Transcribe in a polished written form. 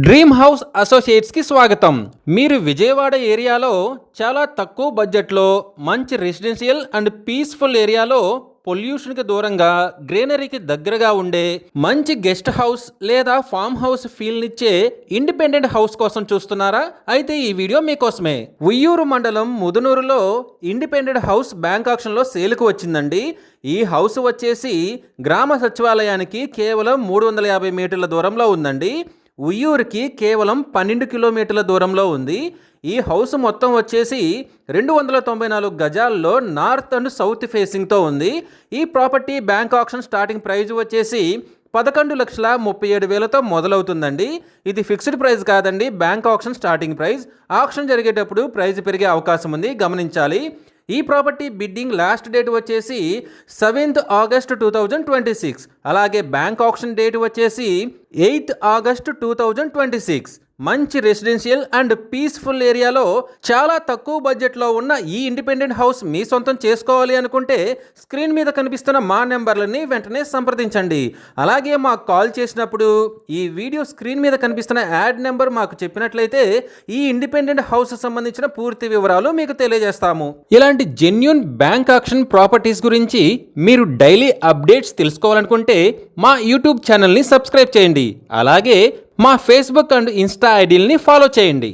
Dream house అసోసియేట్స్కి స్వాగతం. మీరు విజయవాడ ఏరియాలో చాలా తక్కువ బడ్జెట్లో మంచి రెసిడెన్షియల్ అండ్ పీస్ఫుల్ ఏరియాలో పొల్యూషన్కి దూరంగా గ్రీనరీకి దగ్గరగా ఉండే మంచి గెస్ట్ హౌస్ లేదా ఫామ్ హౌస్ ఫీల్నిచ్చే ఇండిపెండెంట్ హౌస్ కోసం చూస్తున్నారా? అయితే ఈ వీడియో మీకోసమే. ఉయ్యూరు మండలం ముదునూరులో ఇండిపెండెంట్ హౌస్ బ్యాంక్ ఆక్షన్లో సేల్కు వచ్చిందండి. ఈ హౌస్ వచ్చేసి గ్రామ సచివాలయానికి కేవలం 350 మీటర్ల దూరంలో ఉందండి. ఉయ్యూరుకి కేవలం 12 కిలోమీటర్ల దూరంలో ఉంది. ఈ హౌస్ మొత్తం వచ్చేసి 294 గజాల్లో నార్త్ అండ్ సౌత్ ఫేసింగ్తో ఉంది. ఈ property bank auction starting price వచ్చేసి 11,37,000తో మొదలవుతుందండి. ఇది ఫిక్స్డ్ ప్రైస్ కాదండి, bank auction starting price. Auction జరిగేటప్పుడు ప్రైస్ పెరిగే అవకాశం ఉంది, గమనించాలి. ఈ ప్రాపర్టీ బిడ్డింగ్ లాస్ట్ డేట్ వచ్చేసి 7th ఆగస్ట్ 2026. అలాగే బ్యాంక్ ఆక్షన్ డేట్ వచ్చేసి 8th ఆగస్ట్ 2026. మంచి రెసిడెన్షియల్ అండ్ పీస్ఫుల్ ఏరియాలో చాలా తక్కువ బడ్జెట్లో ఉన్న ఈ ఇండిపెండెంట్ హౌస్ మీ సొంతం చేసుకోవాలి అనుకుంటే స్క్రీన్ మీద కనిపిస్తున్న మా నెంబర్లని వెంటనే సంప్రదించండి. అలాగే మాకు కాల్ చేసినప్పుడు ఈ వీడియో స్క్రీన్ మీద కనిపిస్తున్న యాడ్ నెంబర్ మాకు చెప్పినట్లయితే ఈ ఇండిపెండెంట్ హౌస్ సంబంధించిన పూర్తి వివరాలు మీకు తెలియజేస్తాము. ఇలాంటి జెన్యూన్ బ్యాంక్ ఆక్షన్ ప్రాపర్టీస్ గురించి మీరు డైలీ అప్డేట్స్ తెలుసుకోవాలనుకుంటే మా యూట్యూబ్ ఛానల్ని సబ్స్క్రైబ్ చేయండి. అలాగే మా ఫేస్బుక్ అండ్ ఇన్స్టా ఐడీలని ఫాలో చేయండి.